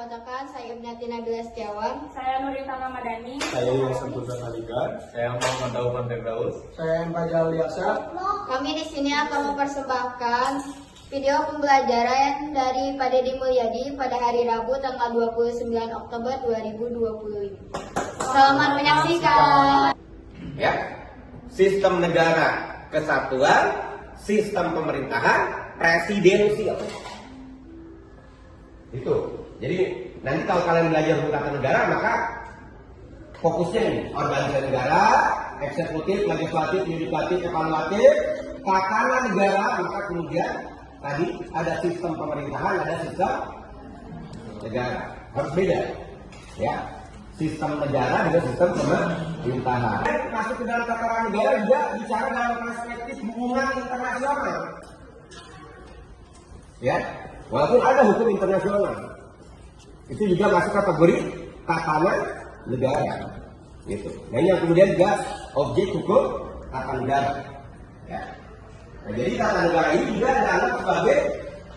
perkenalkan, saya Ibnati Nabila Setiawan. Saya Nurita Ramadhani. Saya Yosan Putra Saligan. Saya Muhammad Dauman Firdaus. Saya Fajar Liasa. Kami di sini akan mempersembahkan video pembelajaran dari Pak Deddy Mulyadi pada hari Rabu tanggal 29 Oktober 2020. Selamat menyaksikan. Ya, sistem negara kesatuan, sistem pemerintahan presidensial. Itu. Jadi nanti kalau kalian belajar hukum tata negara, maka fokusnya ini organisasi negara, eksekutif, legislatif, yudikatif, evaluatif, tatanan negara, maka kemudian tadi ada sistem pemerintahan, ada sistem negara. Harus beda. Ya. Sistem negara dengan sistem pemerintahan. Masuk ke dalam tataran negara juga bicara dalam perspektif hubungan internasional. Ya, walaupun ada hukum internasional, itu juga masuk kategori tatanan negara. Gitu. Nah ini yang kemudian juga objek hukum tata negara. Ya. Nah, jadi tata negara ini juga dianggap sebagai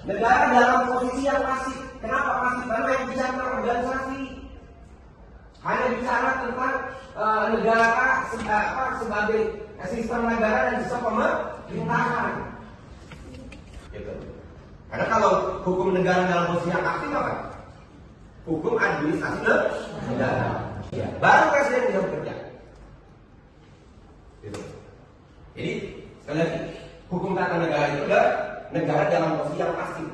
negara dalam posisi yang pasif. Kenapa pasif? Karena yang bicara tentang organisasi. Hanya bicara tentang negara sebagai sistem negara dan sistem pemerintahan. Gitu. Karena kalau hukum negara dalam posisi yang aktif apa? Hukum administrasi negara. Ya. Baru presiden bisa bekerja. Gitu. Jadi sekali lagi, hukum tata negara itu adalah negara dalam posisi yang pasif.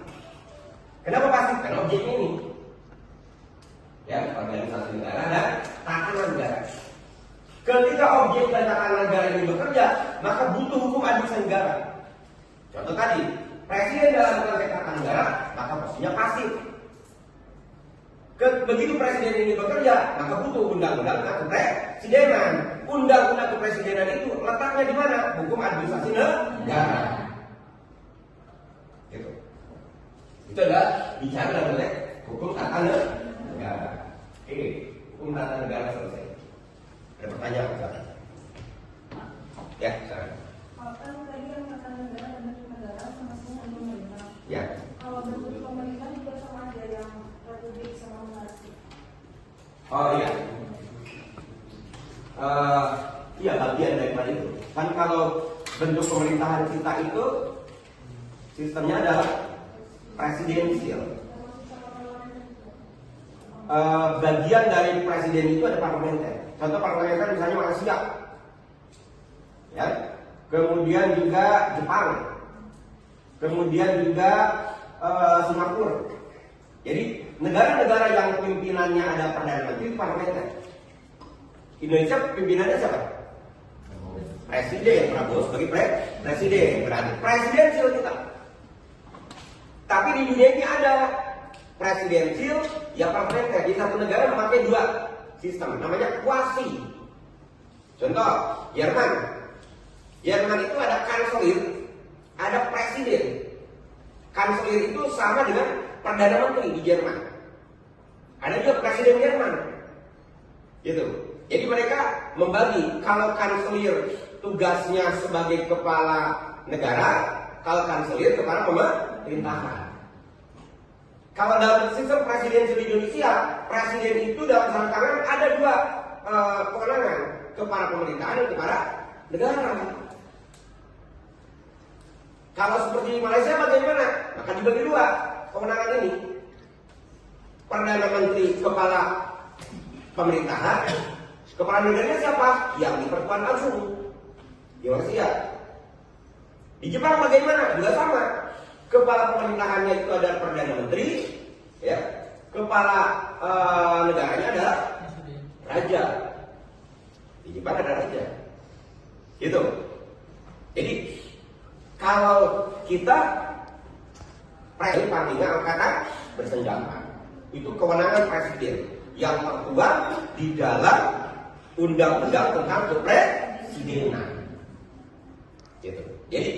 Kenapa pasif? Karena objeknya ini. Ya, organisasi negara dan tatanan negara. Ketika objek dan tatanan negara ini bekerja, maka butuh hukum administrasi negara. Contoh tadi, presiden dalam konteks tata negara, maka posisinya pasif. Begitu presiden ini bekerja, maka butuh undang-undang kepresidenan. Undang-undang kepresidenan itu letaknya di mana? Hukum administrasi negara. Gitu. Itu adalah bicara dalam konteks hukum tata negara. Oke, hukum tata negara selesai. Ada pertanyaan apa? Ya, sekarang. Kalau kan tadi yang tata negara dan bentuk negara sama-sama pemerintah. Ya. Kalau bentuk pemerintah juga sama aja yang republik sama monarki. Oh iya. Iya, bagian daripada itu. Kan kalau bentuk pemerintahan kita itu sistemnya adalah presidensial. Bagian dari presiden itu ada parlementer. Contoh parlementer misalnya Malaysia, ya. Kemudian juga Jepang, kemudian juga Singapura. Jadi negara-negara yang pimpinannya ada perdana menteri itu parlementer. Indonesia pimpinannya siapa? Presiden. Prabowo sebagai presiden. Berarti presidensial kita. Tapi di dunia ini ada presidensial, ya parlementer. Di satu negara memakai dua sistem, namanya kuasi. Contoh, Jerman. Jerman itu ada kanselir, ada presiden. Kanselir itu sama dengan perdana menteri di Jerman. Ada juga presiden Jerman. Gitu. Jadi mereka membagi, kalau kanselir tugasnya sebagai kepala negara, kalau kanselir kepala pemerintahan. Kalau dalam sistem presidensial di Indonesia, presiden itu dalam sarung tangan ada dua kewenangan, kepala pemerintahan dan kepala negara. Kalau seperti Malaysia bagaimana? Maka dibagi dua kewenangan ini. Perdana Menteri kepala pemerintahan, kepala negaranya siapa? Yang diperkuat langsung di Malaysia. Di Jepang bagaimana? Juga sama. Kepala pemerintahannya itu adalah perdana menteri, ya. Kepala negaranya adalah raja. Di Jepang ada raja. Gitu. Jadi kalau kita Panglima Angkatan Bersenjata itu kewenangan presiden yang tertuang di dalam undang-undang tentang kepresidenan. Gitu. Jadi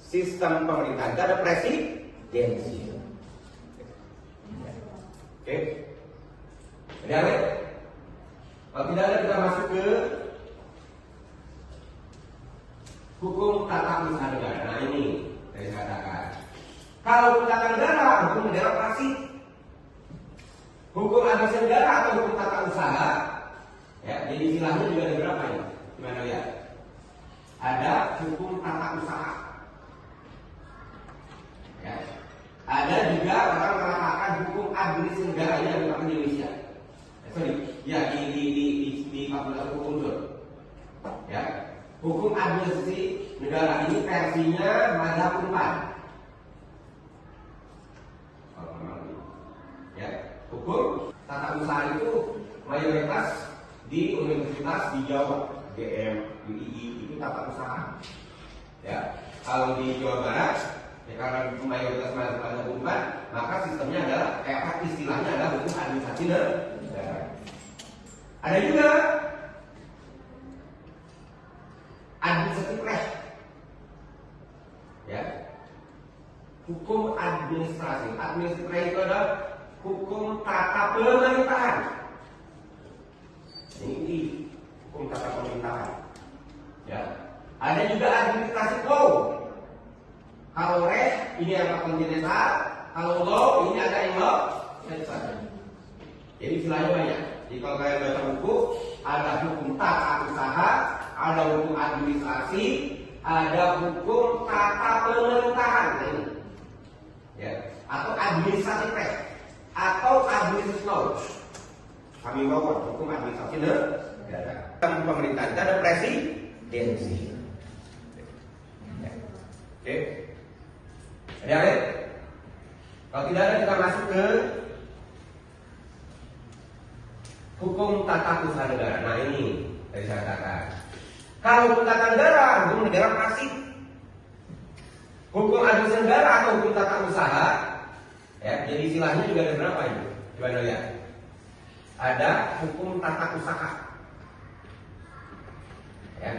sistem pemerintahan itu ada presidensi. Oke. Ada apa? Kalau tidak ada kita masuk ke hukum tata usaha negara. Nah ini saya katakan. Kalau hukum tata negara, hukum negara pasif. Hukum administrasi negara atau hukum tata usaha, ya, jadi istilahnya juga ada berapa ya? Gimana lihat? Ada hukum tata usaha, ya. Ada juga orang mengatakan hukum administrasi negara ini yang dipakai di Indonesia. Sorry, ya di Fakultas Hukum Unsur. Ya, hukum administrasi negara ini versinya mazhab Unpad. Ya, hukum tata usaha itu mayoritas di universitas di Jawa, GM, UII itu tata usaha. Ya, kalau di Jawa Barat, ya karena mayoritas mazhab Unpad, maka sistemnya adalah istilahnya adalah hukum administrasi negara. Ada juga administratif res, ya, hukum administrasi. Administratif res itu adalah hukum tata pemerintahan. Ini hukum tata pemerintahan, ya. Ada juga administrasi law. Kalau res ini yang kontinental, kalau law ini ada yang law. Jadi istilahnya banyak. Jadi kalau kalian baca buku, ada hukum tata usaha, ada hukum administrasi, ada hukum tata pemerintahan, ini, ya, atau administrasi res, atau administrasi law. Kami bawa hukum administrasi negara. Dalam pemerintahan itu ada presidensi. Ya. Oke. Ada yang lain? Kalau tidak ada, kita masuk ke hukum tata usaha negara. Nah ini tadi saya katakan. Kalau hukum tata negara, hukum negara pasif. Hukum administrasi negara atau hukum tata usaha, ya, jadi istilahnya juga ada berapa ini? Coba lihat. Ada hukum tata usaha. Ya.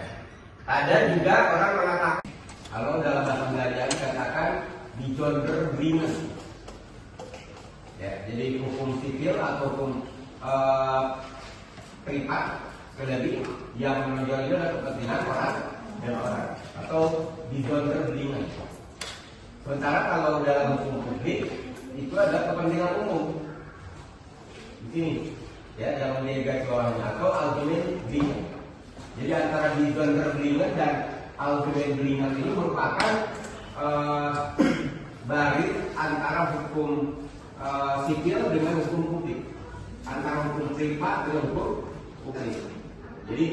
Ada juga orang mengatakan, kalau dalam bahasa Belanda dikatakan Bijonder-Bringen. Ya, jadi hukum sipil atau hukum privat lebih yang menonjol itu adalah kepentingan orang dan orang atau Bijonder-Bringen. Sementara kalau dalam hukum publik itu adalah kepentingan umum. Di sini, ya, yang menjadi bawahnya atau Algemeen Bringen. Jadi antara Bijonder-Bringen dan Algemeen Bringen ini merupakan baris antara hukum sipil dengan hukum publik, antara hukum privat dengan hukum publik. Jadi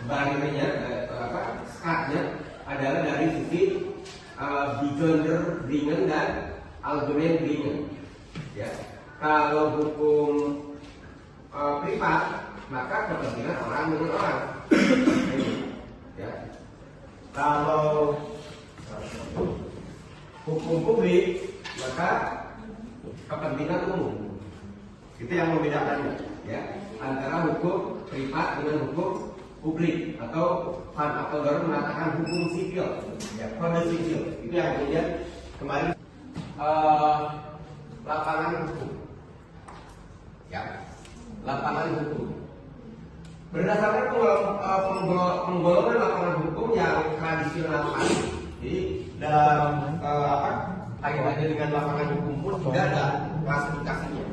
barisnya, skatnya adalah dari sisi Bijonder-Bringen dan Algemeen Bringen. Ya, kalau hukum privat maka kepentingan orang dengan orang. Ya. Kalau hukum publik maka kepentingan umum. Itu yang membedakannya, ya, antara hukum privat dengan hukum publik atau Van Apeldoorn mengatakan hukum sipil, ya, kode sipil. Itu yang kemudian kemarin lapangan hukum, ya, lapangan hukum. Berdasarkan penggolongan lapangan hukum yang tradisional, jadi dalam kaitannya dengan lapangan hukum pun tidak ada klasifikasinya.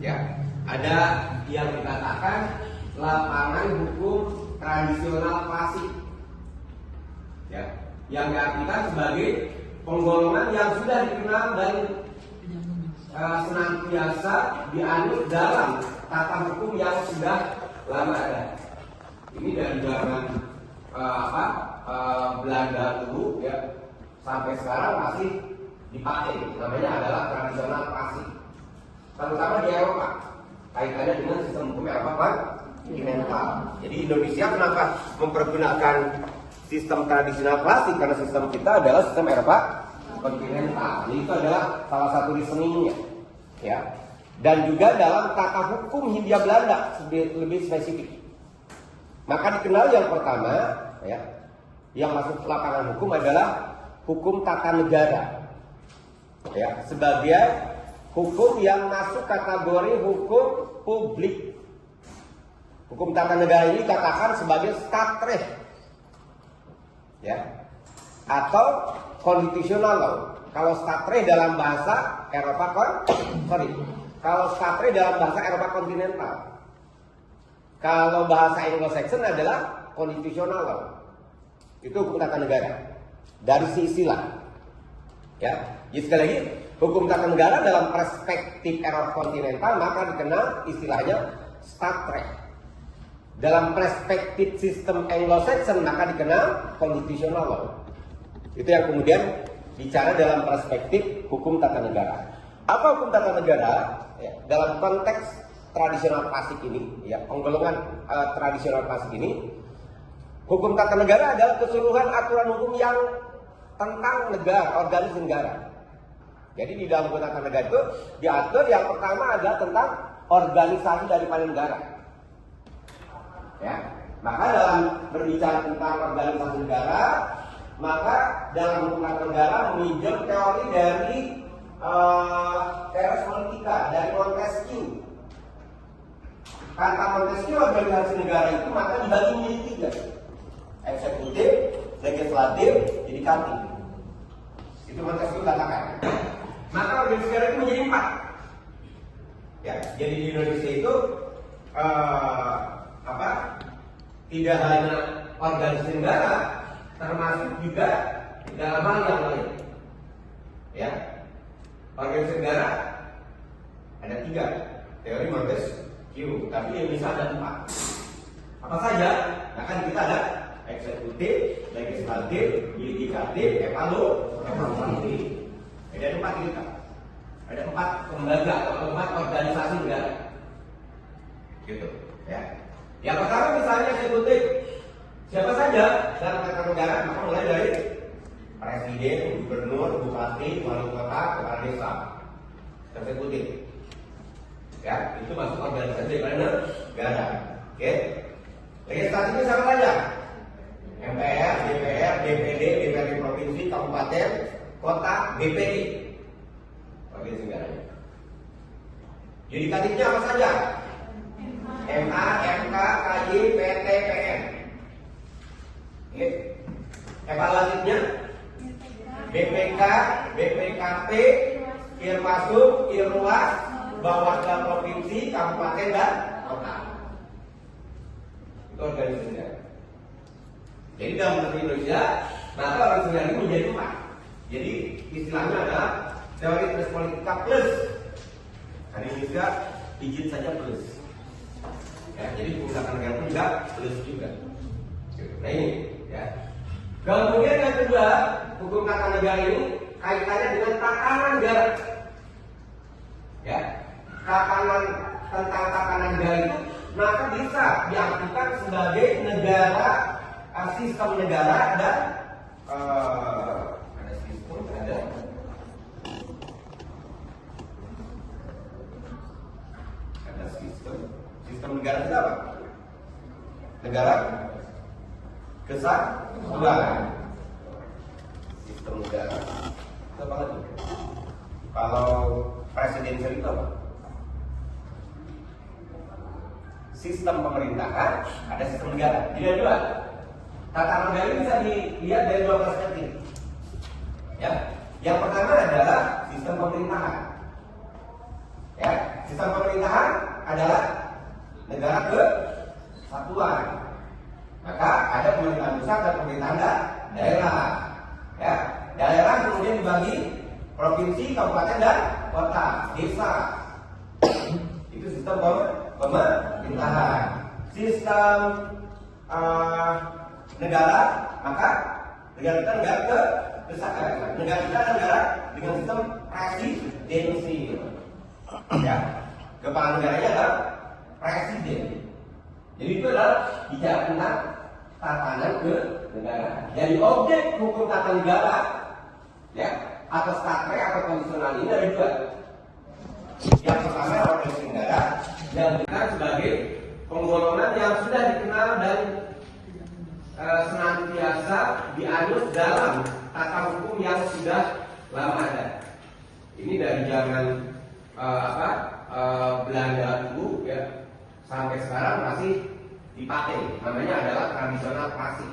Ya, ada yang dikatakan lapangan hukum tradisional klasik, ya, yang diartikan sebagai penggolongan yang sudah dikenal dan senantiasa dianut dalam tata hukum yang sudah lama ada. Ini dari zaman Belanda dulu, ya, sampai sekarang masih dipakai. Namanya adalah tradisional klasik, terutama di Eropa. Kaitannya dengan sistem hukum Eropa kontinental. Jadi Indonesia kenapa mempergunakan sistem tradisional klasik? Karena sistem kita adalah sistem Eropa kontinental. Jadi itu adalah salah satu reasoningnya, ya. Dan juga dalam tata hukum Hindia Belanda lebih spesifik. Maka dikenal yang pertama, ya, yang masuk lapangan hukum adalah hukum tata negara, ya, sebagai hukum yang masuk kategori hukum publik. Hukum tata negara ini dikatakan sebagai staatsrecht, ya, atau constitutional law. Kalau staatsrecht dalam bahasa Eropa Kalau statre dalam bahasa Eropa kontinental. Kalau bahasa Anglo-Saxon adalah constitutional law. Itu hukum tata negara. Dari si istilah. Ya, jadi sekali lagi, hukum tata negara dalam perspektif Eropa kontinental maka dikenal istilahnya statre. Dalam perspektif sistem Anglo-Saxon maka dikenal constitutional law. Itu yang kemudian bicara dalam perspektif hukum tata negara. Apa hukum tata negara? Ya, dalam konteks tradisional klasik ini, ya, penggolongan tradisional klasik ini, hukum tata negara adalah keseluruhan aturan hukum yang tentang negara, organisasi negara. Jadi di dalam hukum tata negara itu diatur yang pertama adalah tentang organisasi daripada negara. Ya, maka dalam berbicara tentang organisasi negara, maka dalam hukum tata negara meminjam teori dari teori politika dari Montesquieu. Kata Montesquieu organisasi negara itu maka dibagi menjadi 3, eksekutif, legislatif, yudikatif. Itu Montesquieu katakan. Maka organisasi negara itu menjadi 4. Ya, jadi di Indonesia itu tidak hanya organisasi negara, termasuk juga dalam hal yang lain. Ya, organisasi negara ada 3, teori Montesquieu, tapi di Indonesia ada 4. Apa saja? Nah kan kita ada eksekutif, legislatif, yudikatif, evaluatif. Ada 4 kita. Ada 4 lembaga atau 4 organisasi negara. Gitu, ya. Yang pertama misalnya eksekutif. Siapa saja dalam tata negara, maka mulai dari presiden, gubernur, bupati, wali kota, kepala desa. Eksekutif. Ya, itu masuk organisasi negara. Oke. Legislatifnya siapa saja? MPR, DPR, DPD, DPRD provinsi, kabupaten, kota, BPD. Organisasi negara. Yudikatifnya apa saja? MA, MK, KY, PT, PN. Oke. Evaluatifnya BPK, BPKP, Irwasum, Irwas, Bawaslu provinsi, kabupaten dan kota. Itu organisasi negara. Jadi dalam bahasa Indonesia, maka organisasi negara ini menjadi 4. Jadi istilahnya adalah teori politika plus. Hari ini juga izin saja plus. Ya, jadi hukum tata negara pun juga plus juga. Nah ini, ya. Kemudian yang kedua, hukum tata negara ini kaitannya dengan tatanan negara. Ya, tatanan tentang tatanan negara itu maka bisa diartikan sebagai negara, sistem negara dan ada sistem, ada sistem negara itu apa? Negara kesatuan. Sistem negara itu apa lagi? Kalau presidensial itu apa? Sistem pemerintahan, ada sistem negara. Jadi ada 2. Tatanan negara ini bisa dilihat dari 2 perspektif. Ya, yang pertama adalah sistem pemerintahan. Ya, sistem pemerintahan adalah negara kesatuan. Maka ada pemerintahan pusat dan pemerintahan daerah. Ya, daerah kemudian dibagi provinsi, kabupaten dan kota, desa. Itu sistem pemerintahan. Sistem negara, maka negara kita negara kita negara dengan sistem presidensial. Ya, kepala negaranya adalah presiden. Jadi itu adalah bicara tentang tatanan ke negara. Jadi objek hukum tata negara, ya, atau statre atau kondisional ini ada 2. Yang pertama organisasi negara yang dikenal sebagai penggolongan yang sudah dikenal dan senantiasa dianut dalam tata hukum yang sudah lama ada. Ini dari zaman Belanda dulu, ya, sampai sekarang masih dipakai. Namanya adalah tradisional klasik.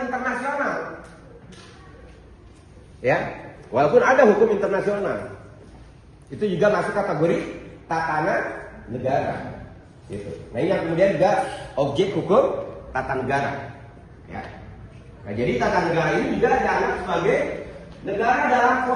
Internasional. Ya, walaupun ada hukum internasional, itu juga masuk kategori tata negara. Gitu. Nah ini yang kemudian juga objek hukum tata negara. Ya. Nah jadi tata negara ini juga dianggap sebagai negara dalam